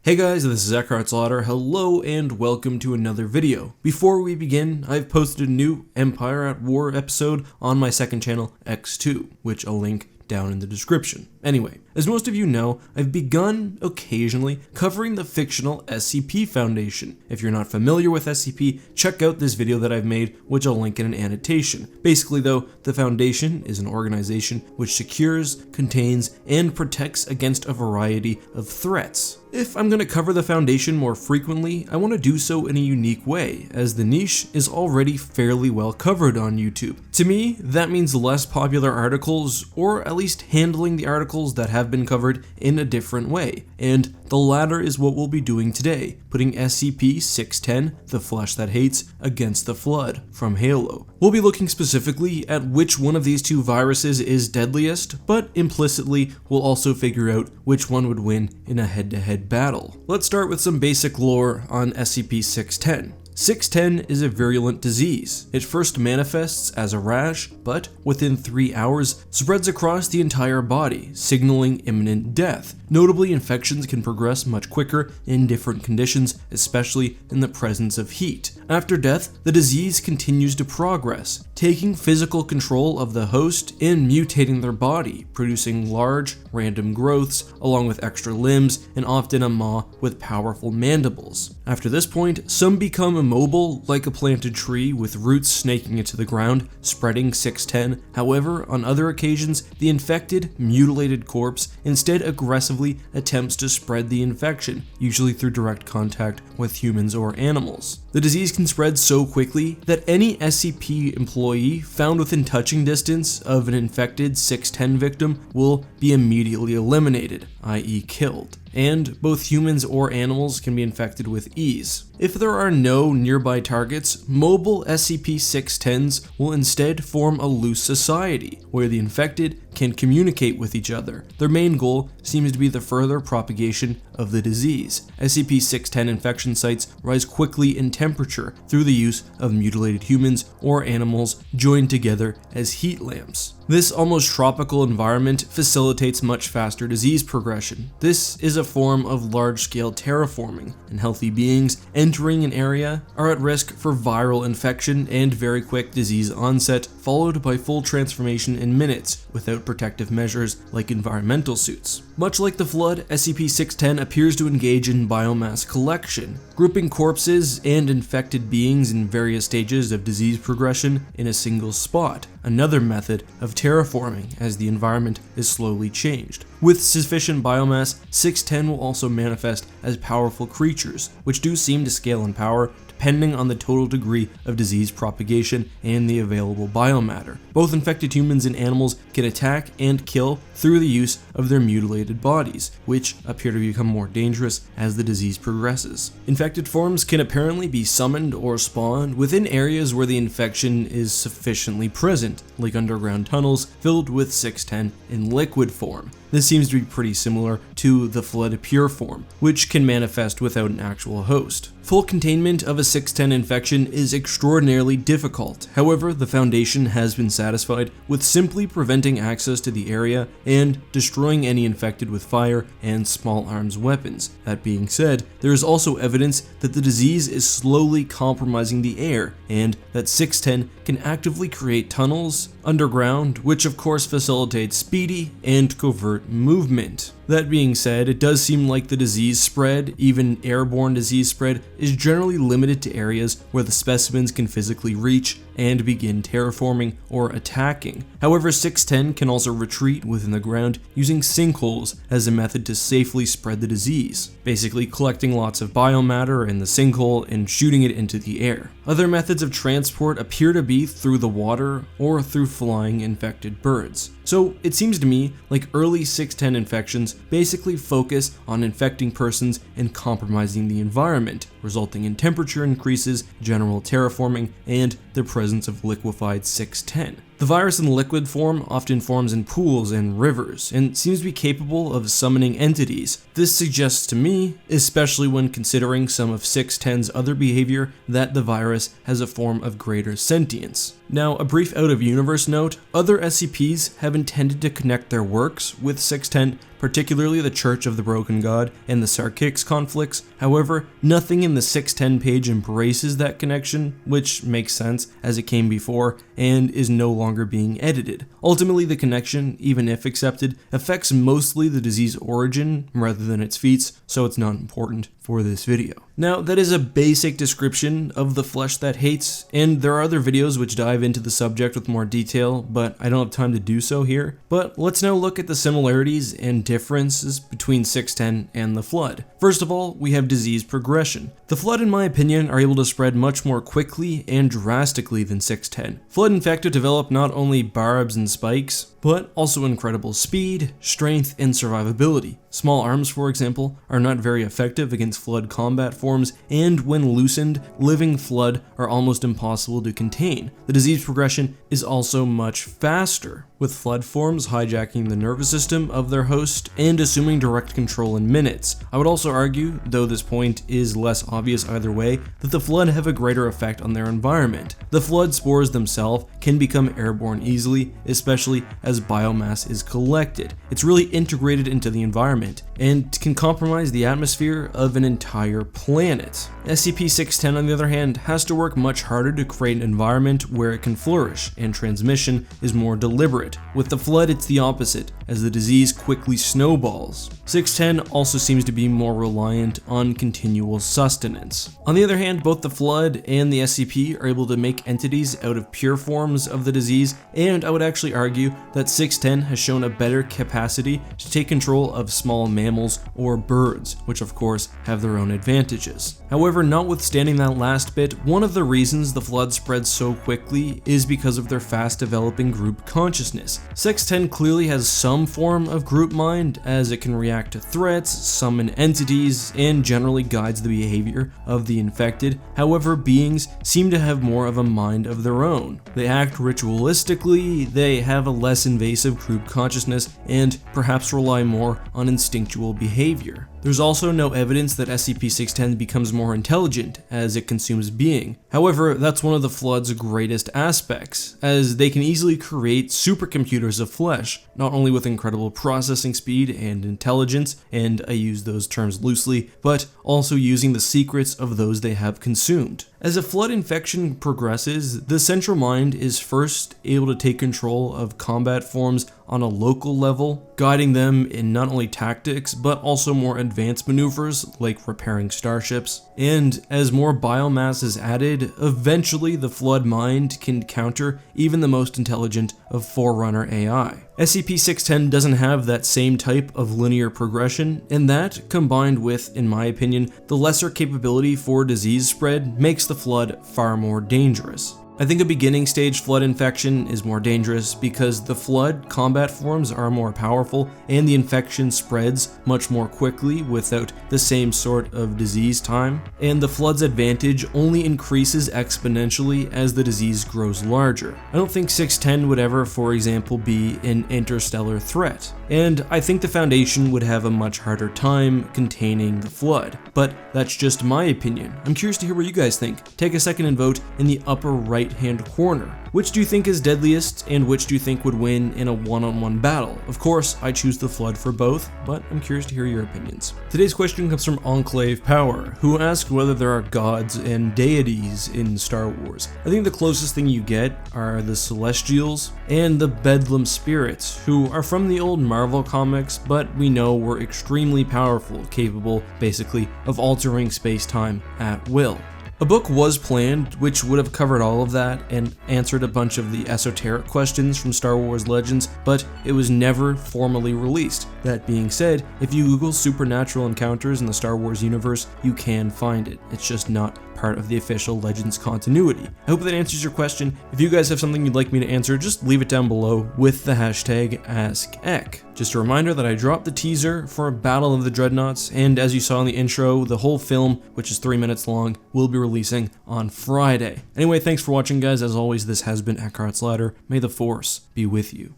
Hey guys, this is EckhartsLadder. Hello and welcome to another video. Before we begin, I've posted a new Empire at War episode on my second channel, X2, which I'll link down in the description. Anyway, as most of you know, I've begun occasionally covering the fictional SCP Foundation. If you're not familiar with SCP, check out this video that I've made, which I'll link in an annotation. Basically though, the Foundation is an organization which secures, contains, and protects against a variety of threats. If I'm going to cover the Foundation more frequently, I want to do so in a unique way, as the niche is already fairly well covered on YouTube. To me, that means less popular articles, or at least handling the articles that have been covered in a different way, and the latter is what we'll be doing today, putting SCP-610, the Flesh That Hates, against the Flood from Halo. We'll be looking specifically at which one of these two viruses is deadliest, but implicitly we'll also figure out which one would win in a head-to-head battle. Let's start with some basic lore on SCP-610. 610 is a virulent disease. It first manifests as a rash, but within 3 hours spreads across the entire body, signaling imminent death. Notably, infections can progress much quicker in different conditions, especially in the presence of heat. After death, the disease continues to progress, taking physical control of the host and mutating their body, producing large, random growths, along with extra limbs, and often a maw with powerful mandibles. After this point, some become immobile, like a planted tree with roots snaking into the ground, spreading 610. However, on other occasions, the infected, mutilated corpse instead aggressively attempts to spread the infection, usually through direct contact with humans or animals. The disease can spread so quickly that any SCP employee found within touching distance of an infected 610 victim will be immediately eliminated, i.e. killed. And both humans or animals can be infected with ease. If there are no nearby targets, mobile SCP-610s will instead form a loose society, where the infected can communicate with each other. Their main goal seems to be the further propagation of the disease. SCP-610 infection sites rise quickly in temperature through the use of mutilated humans or animals joined together as heat lamps. This almost tropical environment facilitates much faster disease progression. This is a form of large-scale terraforming, and healthy beings entering an area are at risk for viral infection and very quick disease onset, followed by full transformation in minutes without protective measures like environmental suits. Much like the Flood, SCP-610 appears to engage in biomass collection, grouping corpses and infected beings in various stages of disease progression in a single spot, another method of terraforming as the environment is slowly changed. With sufficient biomass, 610 will also manifest as powerful creatures, which do seem to scale in power depending on the total degree of disease propagation and the available biomatter. Both infected humans and animals can attack and kill through the use of their mutilated bodies, which appear to become more dangerous as the disease progresses. Infected forms can apparently be summoned or spawned within areas where the infection is sufficiently present, like underground tunnels filled with 610 in liquid form. This seems to be pretty similar to the Flood pure form, which can manifest without an actual host. Full containment of a 610 infection is extraordinarily difficult. However, the Foundation has been satisfied with simply preventing access to the area and destroying any infected with fire and small arms weapons. That being said, there is also evidence that the disease is slowly compromising the air, and that 610 can actively create tunnels underground, which of course facilitates speedy and covert movement. That being said, it does seem like the disease spread, even airborne disease spread, is generally limited to areas where the specimens can physically reach and begin terraforming or attacking. However, 610 can also retreat within the ground using sinkholes as a method to safely spread the disease, basically collecting lots of biomatter in the sinkhole and shooting it into the air. Other methods of transport appear to be through the water or through flying infected birds. So it seems to me like early 610 infections basically focus on infecting persons and compromising the environment, resulting in temperature increases, general terraforming, and the presence of liquefied 610. The virus in liquid form often forms in pools and rivers, and seems to be capable of summoning entities. This suggests to me, especially when considering some of 610's other behavior, that the virus has a form of greater sentience. Now, a brief out-of-universe note, other SCPs have intended to connect their works with 610, particularly the Church of the Broken God and the Sarkics conflicts. However, nothing in the 610 page embraces that connection, which makes sense as it came before and is no longer being edited. Ultimately, the connection, even if accepted, affects mostly the disease origin rather than its feats, so it's not important for this video. Now, that is a basic description of the flesh that hates, and there are other videos which dive into the subject with more detail, but I don't have time to do so here. But let's now look at the similarities and differences between 610 and the Flood. First of all, we have disease progression. The Flood, in my opinion, are able to spread much more quickly and drastically than 610. Flood infected develop not only barbs and spikes, but also incredible speed, strength, and survivability. Small arms, for example, are not very effective against Flood combat forms, and when loosened, living Flood are almost impossible to contain. The disease progression is also much faster, with Flood forms hijacking the nervous system of their host and assuming direct control in minutes. I would also argue, though this point is less obvious either way, that the Flood have a greater effect on their environment. The Flood spores themselves can become airborne easily, especially as biomass is collected. It's really integrated into the environment and can compromise the atmosphere of an entire planet. SCP-610, on the other hand, has to work much harder to create an environment where it can flourish, and transmission is more deliberate. With the Flood, it's the opposite, as the disease quickly snowballs. 610 also seems to be more reliant on continual sustenance. On the other hand, both the Flood and the SCP are able to make entities out of pure forms of the disease, and I would actually argue that 610 has shown a better capacity to take control of small mammals or birds, which of course have their own advantages. However, notwithstanding that last bit, one of the reasons the Flood spreads so quickly is because of their fast developing group consciousness. 610 clearly has some form of group mind, as it can react to threats, summon entities, and generally guides the behavior of the infected. However, beings seem to have more of a mind of their own. They act ritualistically, they have a less invasive group consciousness, and perhaps rely more on instinctual behavior. There's also no evidence that SCP-610 becomes more intelligent as it consumes being. However, that's one of the Flood's greatest aspects, as they can easily create supercomputers of flesh, not only with incredible processing speed and intelligence, and I use those terms loosely, but also using the secrets of those they have consumed. As a Flood infection progresses, the central mind is first able to take control of combat forms on a local level, guiding them in not only tactics, but also more advanced maneuvers like repairing starships. And as more biomass is added, eventually the Flood mind can counter even the most intelligent of Forerunner AI. SCP-610 doesn't have that same type of linear progression, and that, combined with, in my opinion, the lesser capability for disease spread, makes the Flood far more dangerous. I think a beginning stage Flood infection is more dangerous because the Flood combat forms are more powerful and the infection spreads much more quickly without the same sort of disease time, and the Flood's advantage only increases exponentially as the disease grows larger. I don't think 610 would ever, for example, be an interstellar threat, and I think the Foundation would have a much harder time containing the Flood, but that's just my opinion. I'm curious to hear what you guys think. Take a second and vote in the upper right-hand corner. Which do you think is deadliest, and which do you think would win in a one-on-one battle? Of course, I choose the Flood for both, but I'm curious to hear your opinions. Today's question comes from Enclave Power, who asked whether there are gods and deities in Star Wars. I think the closest thing you get are the Celestials and the Bedlam Spirits, who are from the old Marvel comics, but we know were extremely powerful, capable, basically, of altering space-time at will. A book was planned which would have covered all of that and answered a bunch of the esoteric questions from Star Wars Legends, but it was never formally released. That being said, if you Google supernatural encounters in the Star Wars universe, you can find it. It's just not part of the official Legends continuity. I hope that answers your question. If you guys have something you'd like me to answer, just leave it down below with the hashtag AskEck. Just a reminder that I dropped the teaser for Battle of the Dreadnoughts, and as you saw in the intro, the whole film, which is 3 minutes long, will be releasing on Friday. Anyway, thanks for watching, guys. As always, this has been EckhartsLadder. May the Force be with you.